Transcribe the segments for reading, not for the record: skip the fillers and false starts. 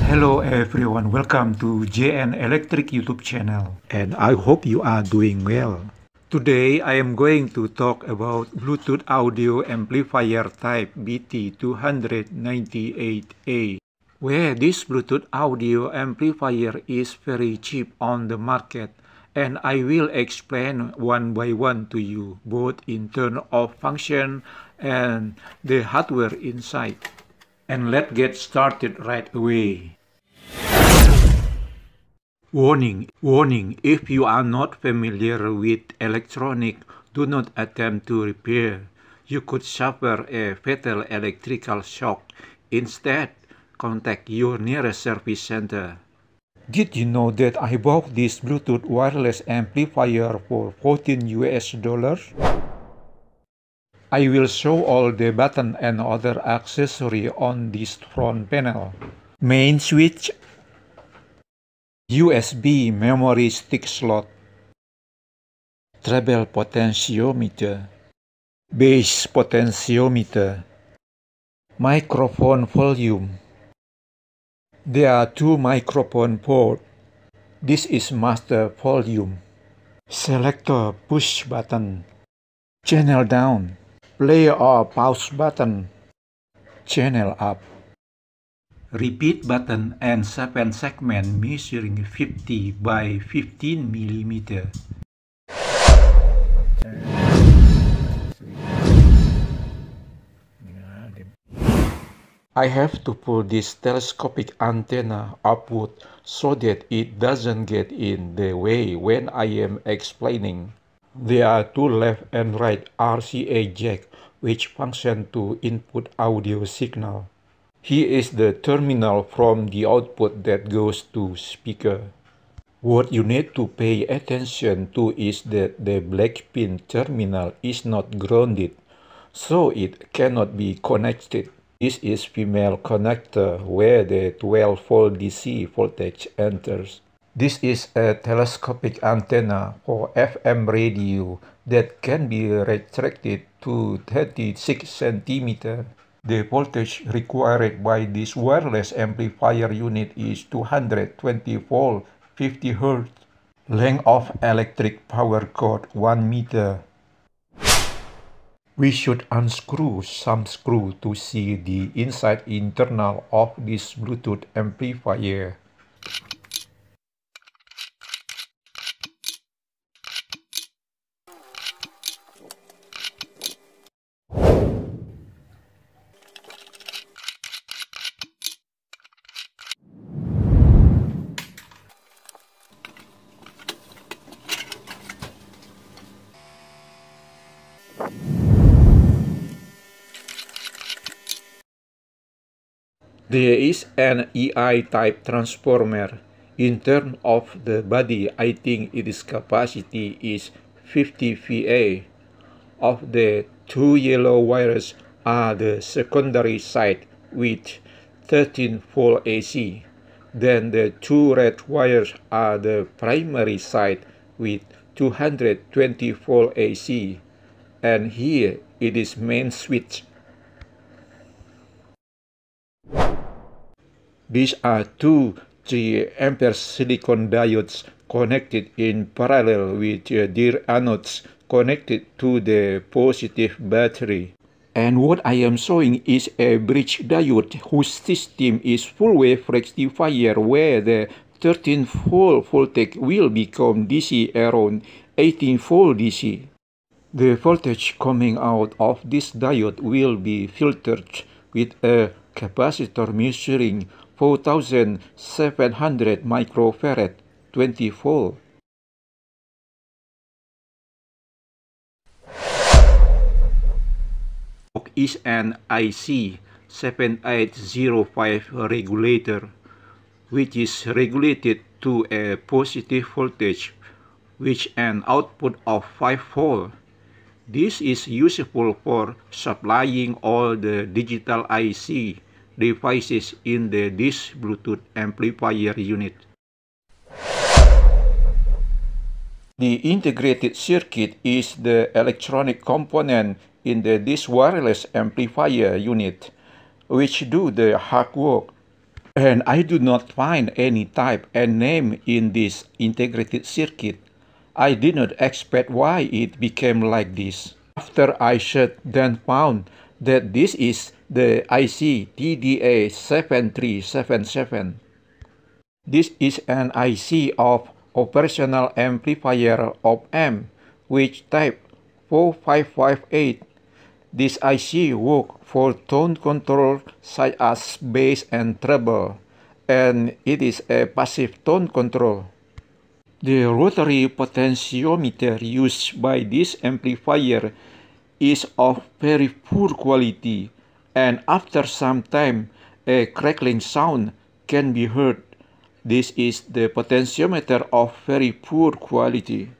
Hello everyone, welcome to JN Electric YouTube channel, and I hope you are doing well. Today I am going to talk about Bluetooth audio amplifier type BT298A, where this Bluetooth audio amplifier is very cheap on the market, and I will explain one by one to you, both in terms of function and the hardware inside. And let's get started right away. Warning, if you are not familiar with electronic, do not attempt to repair. You could suffer a fatal electrical shock. Instead, contact your nearest service center. Did you know that I bought this Bluetooth wireless amplifier for $14 US? I will show all the buttons and other accessories on this front panel. Main switch, USB memory stick slot, treble potentiometer, bass potentiometer, microphone volume. There are two microphone ports. This is master volume. Selector push button. Channel down. Play or pause button. Channel up. Repeat button and 7 segment measuring 50 by 15 mm. I have to pull this telescopic antenna upward so that it doesn't get in the way when I am explaining. There are two left and right RCA jack which function to input audio signal. Here is the terminal from the output that goes to speaker. What you need to pay attention to is that the black pin terminal is not grounded, so it cannot be connected. This is female connector where the 12-volt DC voltage enters. This is a telescopic antenna for FM radio that can be retracted to 36 cm. The voltage required by this wireless amplifier unit is 220 volt, 50 Hz. Length of electric power cord 1 meter. We should unscrew some screw to see the inside internal of this Bluetooth amplifier. There is an EI-type transformer. In terms of the body, I think its capacity is 50 VA. Of the two yellow wires are the secondary side with 13 volt AC. Then the two red wires are the primary side with 220 volt AC. And here it is main switch. These are two 3 ampere silicon diodes connected in parallel with their anodes connected to the positive battery. And what I am showing is a bridge diode whose system is full wave rectifier where the 13 volt voltage will become DC around 18 volt DC. The voltage coming out of this diode will be filtered with a capacitor measuring 4,700 microfarad, 20 volt. Is an IC 7805 regulator, which is regulated to a positive voltage with an output of 5 volt. This is useful for supplying all the digital IC devices in this Bluetooth amplifier unit. The integrated circuit is the electronic component in this wireless amplifier unit, which do the hard work. And I do not find any type and name in this integrated circuit. I did not expect why it became like this. After I should then found that this is the IC TDA7377. This is an IC of operational amplifier op-amp, which type 4558. This IC works for tone control such as bass and treble, and it is a passive tone control. The rotary potentiometer used by this amplifier is of very poor quality, and after some time a crackling sound can be heard. This is the potentiometer of very poor quality.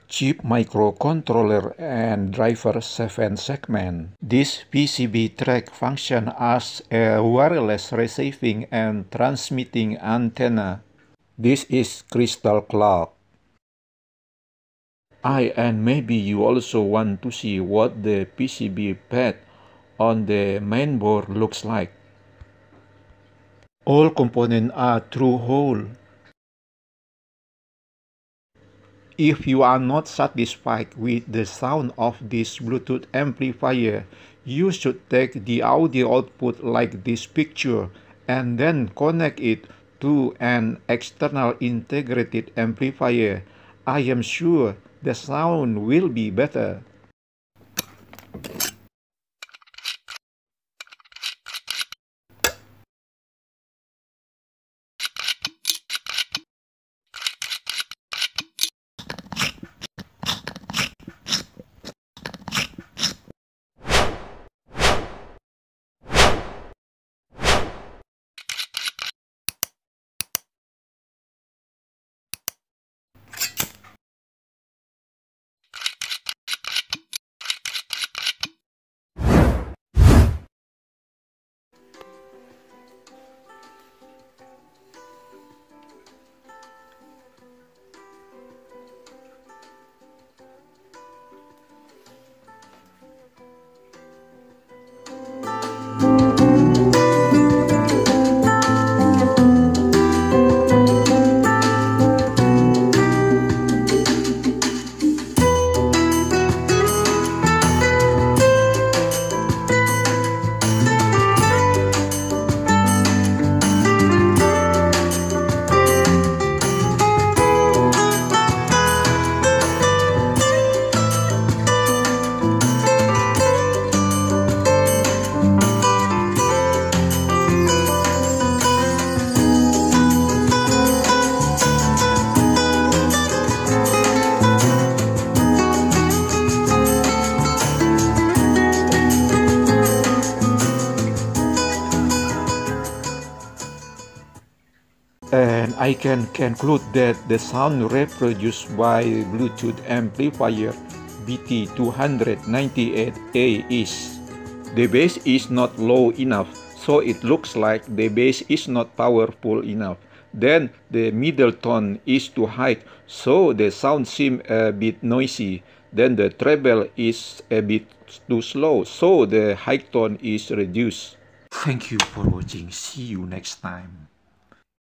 Chip microcontroller and driver 7 segment. This PCB track functions as a wireless receiving and transmitting antenna. This is crystal clock. And maybe you also want to see what the PCB pad on the main board looks like. All components are through hole. If you are not satisfied with the sound of this Bluetooth amplifier, you should take the audio output like this picture and then connect it to an external integrated amplifier. I am sure the sound will be better. And I can conclude that the sound reproduced by Bluetooth amplifier BT298A is the bass is not low enough, so it looks like the bass is not powerful enough. Then the middle tone is too high, so the sound seems a bit noisy. Then the treble is a bit too slow, so the high tone is reduced. Thank you for watching. See you next time.